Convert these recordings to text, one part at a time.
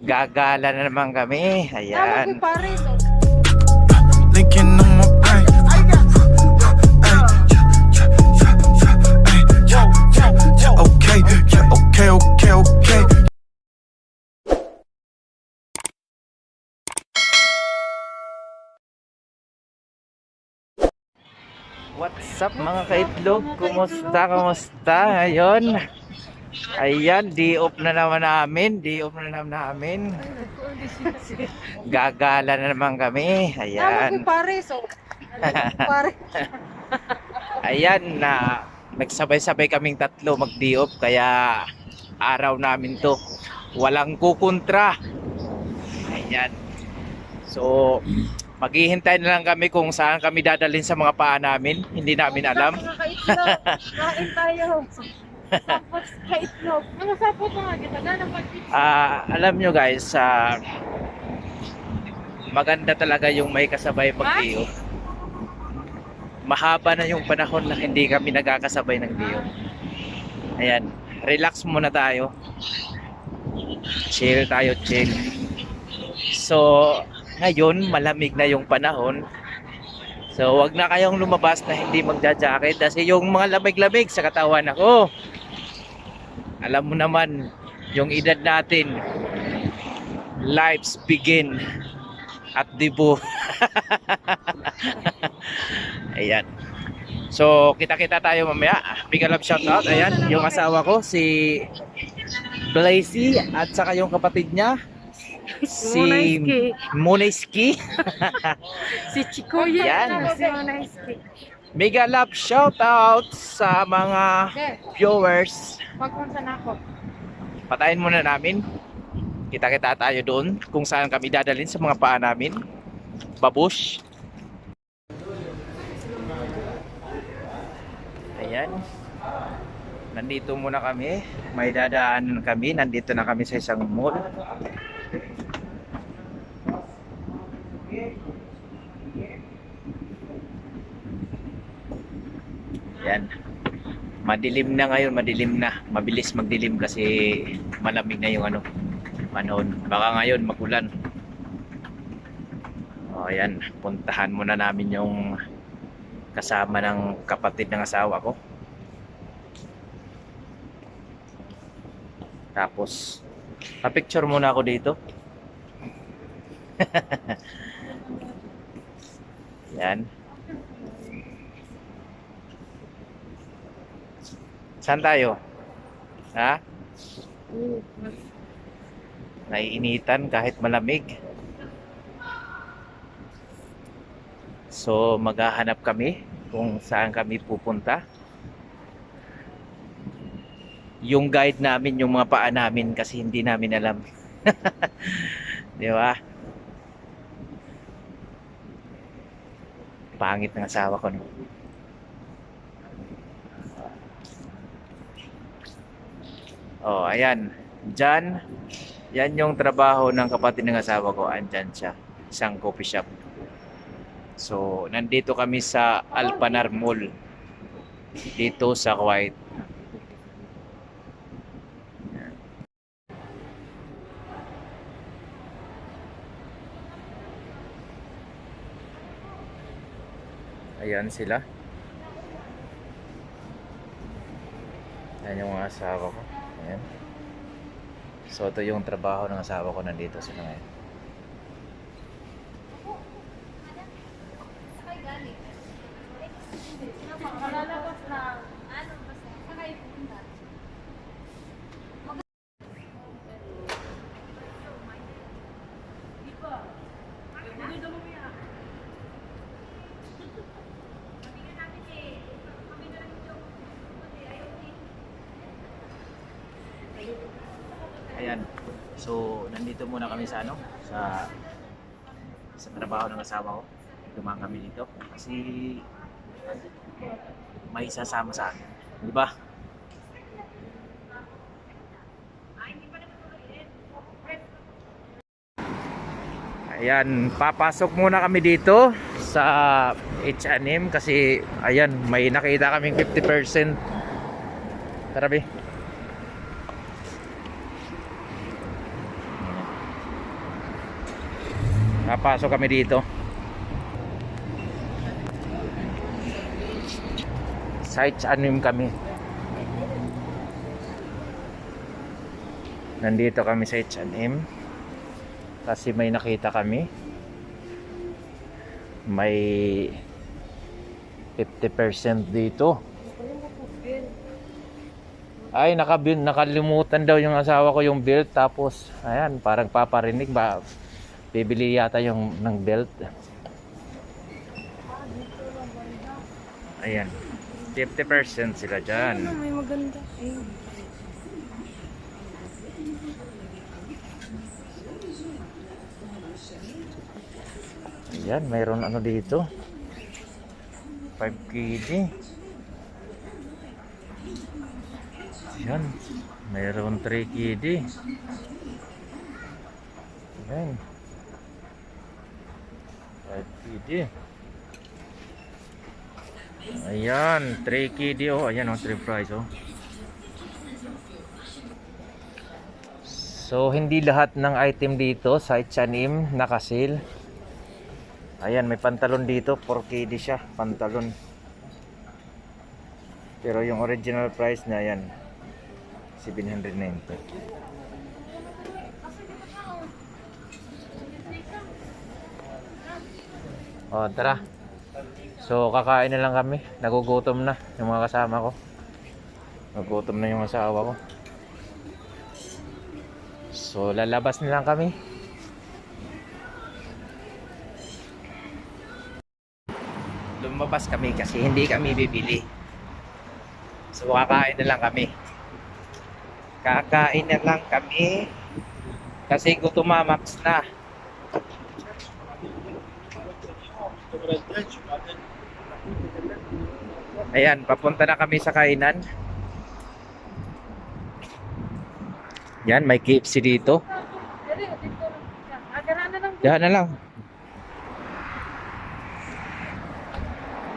Gagala na naman kami. Ayan. Linking on my brain. Okay, yeah, okay. What's up mga kaitlog? Kumusta ngayon? Ayan, di-off na naman namin. Gagala na naman kami. Ayan. Ayan na nagsabay-sabay kaming tatlo mag-di-off kaya araw namin to. Walang kukontra. Ayan. So, maghihintay na lang kami kung saan kami dadalhin sa mga paa namin. Hindi namin alam. Kain tayo. Tapos kaitlog. Ano sapot mga kita? Alam nyo guys, maganda talaga yung may kasabay pag-diyo. Mahaba na yung panahon na hindi kami nagkakasabay ng diyo. Ayan, relax muna tayo. Chill tayo. So, ngayon malamig na yung panahon. So, wag na kayong lumabas na hindi magja-jacket kasi yung mga lamig-lamig sa katawan ako. Alam mo naman, yung edad natin, lives begin at debut. Ayan. So, kita-kita tayo mamaya. Big love shoutout. Ayan, yung asawa ko, si Blazy, at saka yung kapatid niya, si Monayski. Si Chikoya. Yan. Si Monayski. Mega love shoutout sa mga viewers. Pagpunta na ako. Patayin muna namin. Kita-kita tayo doon kung saan kami dadalhin sa mga paa namin. Babush. Ayan. Nandito muna kami. May dadaan kami. Nandito na kami sa isang mall. Ayan. Madilim na ngayon, madilim na. Mabilis magdilim kasi malamig na yung panahon. Baka ngayon magulan. O ayan, puntahan muna namin yung kasama ng kapatid ng asawa ko. Tapos, pa-picture muna ako dito. Yan. Saan tayo? Ha? Naiinitan kahit malamig. So, maghahanap kami kung saan kami pupunta. Yung guide namin, yung mga paa namin kasi hindi namin alam. Di ba? Pangit ng asawa ko, no? Oh, ayan. Diyan, yan yung trabaho ng kapatid ng asawa ko. Andyan siya. Isang coffee shop. So, nandito kami sa Alpanar Mall. Dito sa Kuwait. Ayan sila. Ayan yung mga asawa ko. Ayan. So ito yung trabaho ng asawa ko, nandito sila ngayon. Malalabas na. Ano ba sa? Saka ipunta. Ayan. So nandito muna kami sa sa trabaho ng asawa ko. Dumaan kami dito kasi may sasama sa akin. Di ba? Ayan, papasok muna kami dito sa H&M kasi ayan, may nakita kaming 50%. Tara, be. Napasok kami dito. Sites anim kami. Nandito kami sa H&M kasi may nakita kami. May 50% dito. Ay, nakalimutan daw yung asawa ko yung belt. Tapos, ayan, parang paparinig ba? Bibili yata yung ng belt. Ayan, 50% sila dyan. May maganda. Ayan, mayroon ano dito. 5 kg. Ayan, mayroon 3 kg. Ayan. 5 kg. Ayan, 3 kg oh. Ayan oh, 3 price oh. So, hindi lahat ng item dito sa H&M naka-sale. Ayan, may pantalon dito, 4KD siya, pantalon. Pero yung original price na yan, 790. Oh, tara. So, kakain na lang kami. Nagugutom na yung mga kasama ko. Nagugutom na yung asawa ko. So, lalabas na lang kami. Lumabas kami kasi hindi kami bibili. So kakain na lang kami. Kakain na lang kami kasi gutumamax na. Ayan, papunta na kami sa kainan. Yan, may KFC dito. Diyan na lang.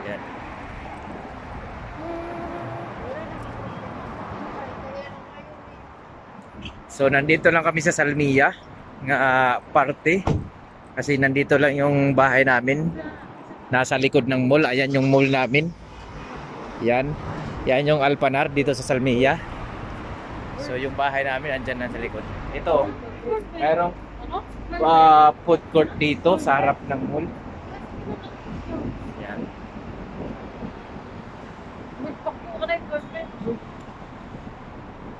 Yan. So nandito lang kami sa Salmia nga parte kasi nandito lang yung bahay namin. Nasa likod ng mall. Ayan yung mall namin. Yan. Yan yung Alpanar dito sa Salmia. So yung bahay namin andyan na sa likod. Ito, mayroong food court dito sa harap ng mall. Yan.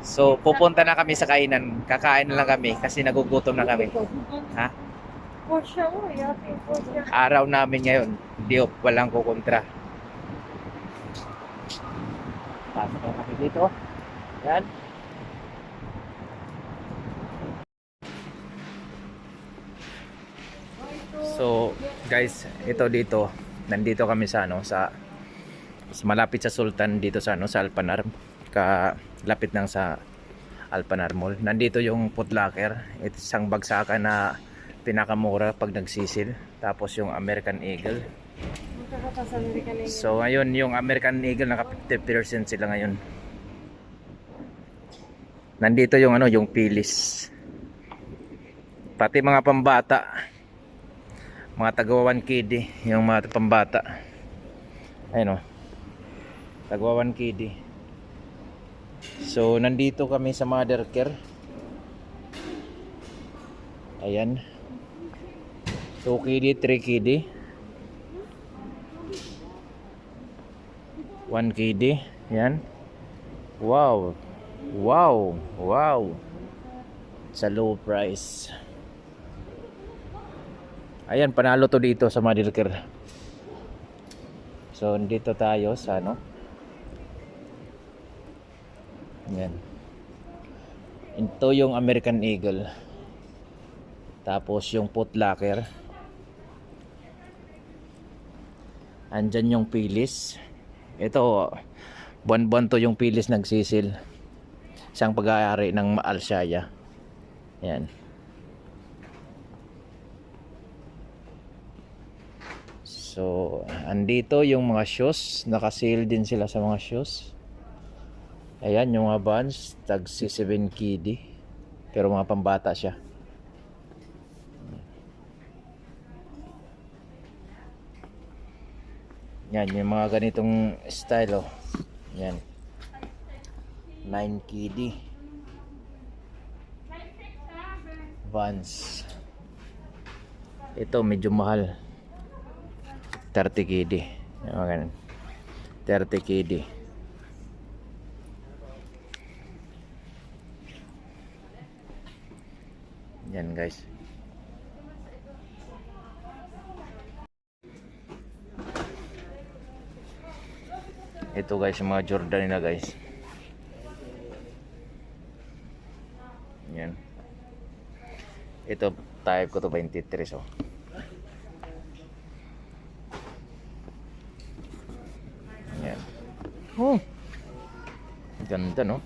So pupunta na kami sa kainan. Kakain na lang kami kasi nagugutom na kami. Ha? Araw namin ngayon. Hindi walang kukontra. Pasok na kami dito. Yan. So guys, ito dito. Nandito kami sa ano sa malapit sa Sultan dito sa ano sa Alpanar. Lapit lang sa Alpanar Mall. Nandito yung Foot Locker. Ito isang bagsakan na pinakamura pag nagsisil. Tapos yung American Eagle. So ngayon yung American Eagle naka 50% sila ngayon. Nandito yung ano yung Pilis. Pati mga pambata. Mga taga 1KD yung mga pambata. Ayun oh. Taga 1KD. So nandito kami sa Mother Care. Ayan. 2KD, 3KD, 1KD. Yan. Wow. Wow. Wow. Sa low price. Ayan, panalo to dito sa Mother Care. So dito tayo sa ano. Yan. Ito yung American Eagle. Tapos yung Foot Locker. Andyan yung Pilis. Ito, buwan-buwan to yung Pilis nagsisil. Isang pag-aari ng Alshaya. Yan. So, andito yung mga shoes. Naka-sale din sila sa mga shoes. Ayan, yung mga Vans. Tag 7 KD. Pero mga pambata siya. Yan, yung mga ganitong style oh. Yan. 9 KD. Vans. Ito medyo mahal. 30 KD. Yan, mga ganun. 30 KD. Yan guys. Ito guys, yung mga Jordan nila guys. Yan. Ito type ko to 23 so. Yan. Oh. Ganda no.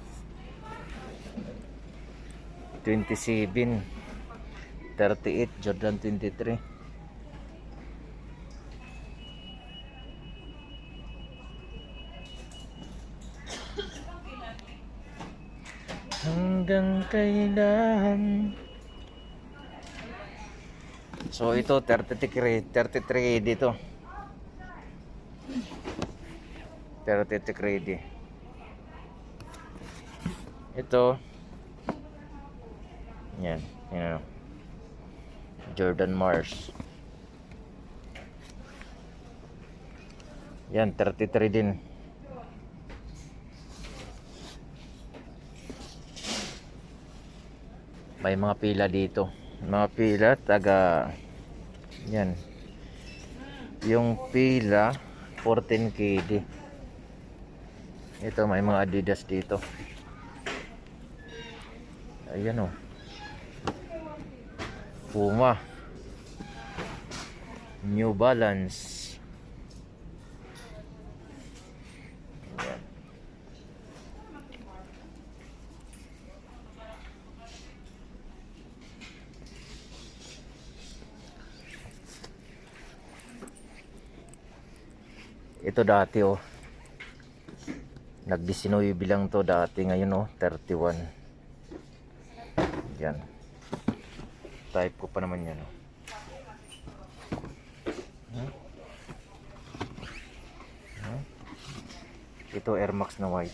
27 38 Jordan 23. Hanggang kailan. So ito 33 dito. 33 ito. Yan, yan. Jordan Mars. Yan 33 din. May mga pila dito. Mga pila taga yan. Yung pila 14 KD. Ito may mga Adidas dito. Ayan oh. Puma. New Balance. Ayan. Ito dati oh. Nag-19 bilang to dati, ngayon oh 31. Yan. Type ko pa naman yan oh. Ito Air Max na white.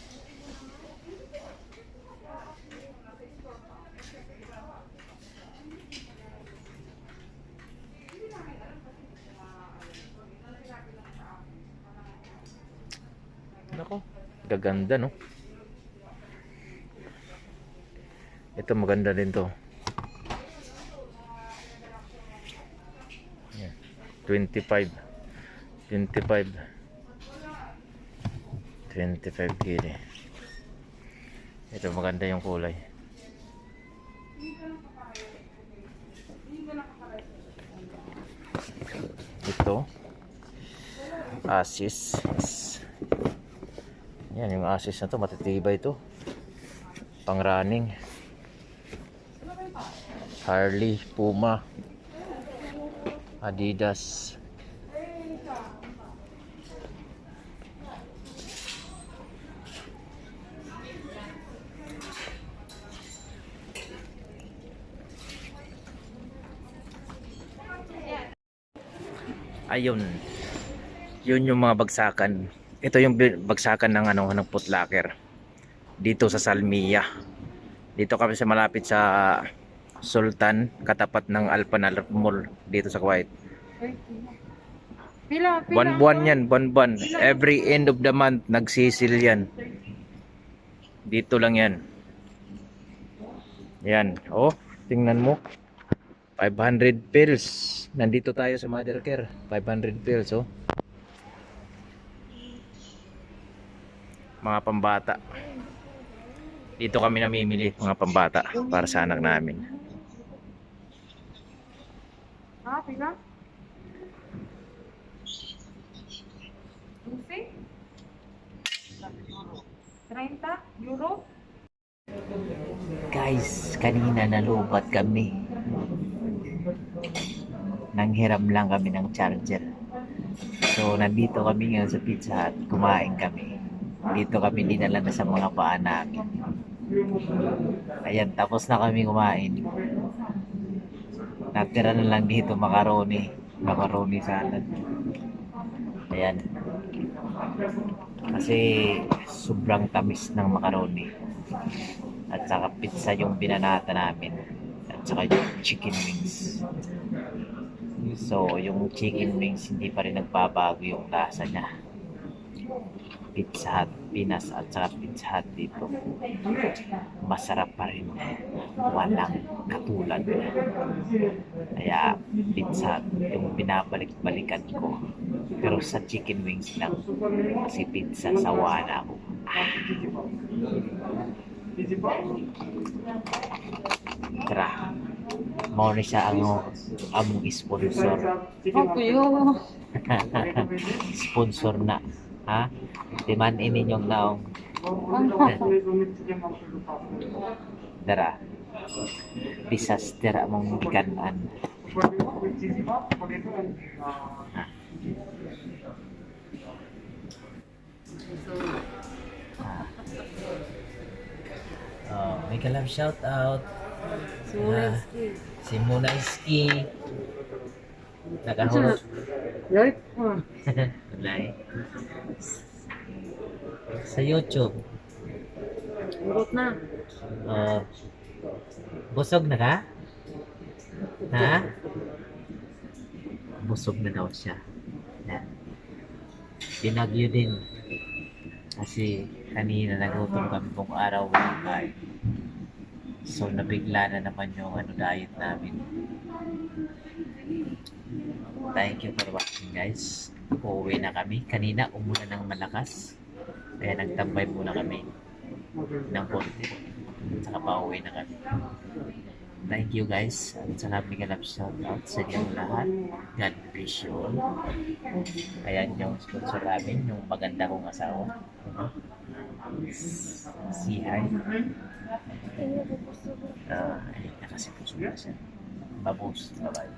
Nako, gaganda no. Ito maganda din to. Yan. 25 kg. Ito maganda yung kulay. Ito Asis. Yan yung Asis na to, matitibay to. Pang running. Harley, Puma, Adidas. Ayun. Yun yung mga bagsakan. Ito yung bagsakan ng ano ng Foot Locker. Dito sa Salmia. Dito kami sa malapit sa Sultan, katapat ng Alpanal Mall dito sa Kuwait. Buwan-buwan yan, buwan-buwan. Every end of the month nagsisil yan. Dito lang yan. Yan, oh, tingnan mo. 500 pills. Nandito tayo sa Mother Care. 500 pills, oh. Mga pambata. Dito kami namimili, mga pambata, para sa anak namin. Ah, pila? 12? 30 euro? Guys, kanina nalubat kami. Nanghiram lang kami ng charger. So, nandito kami ngayon sa Pizza Hut. Kumain kami. Dito kami dinala na sa mga paa namin. Ayan, tapos na kami kumain. Natira na lang dito macaroni. Macaroni salad. Ayan. Kasi sobrang tamis ng macaroni. At saka pizza yung binanata namin. At saka yung chicken wings. So, yung chicken wings hindi pa rin nagbabago yung lasa niya. Pizza Hut Pinas at saka Pizza Hut dito. Masarap pa rin. Walang katulad. Kaya Pizza Hut yung binabalik-balikan ko. Pero sa chicken wings lang. Kasi pizza sawa na ako. Tara. Mao ni siya ang among sponsor. Papuyo. Sponsor na. Ha? Timan ninyong naong. Dara. Disaster among gikanan. Ha? Ah. Oh, may kalam shout out. Si Munaiski. Nakahurot. Right? Walay. Sa YouTube. Urot na. Oh. Busog na ka? Ha? Busog na daw siya. Yan. Pinagyo din. Kasi kanina nagutom kami kung araw walang kain. So nabigla na naman yung diet namin. Thank you for watching guys. Uuwi na kami. Kanina umulan ng malakas. Kaya nagtambay muna kami ng konti. Saka pauwi na kami. Thank you guys. At saka bigyan up shout out sa inyong lahat. God bless you all. Ayan yung sponsor namin, yung maganda kong asawa. Si Hi. Ay, nakasipuso na siya. Babos. Bye-bye.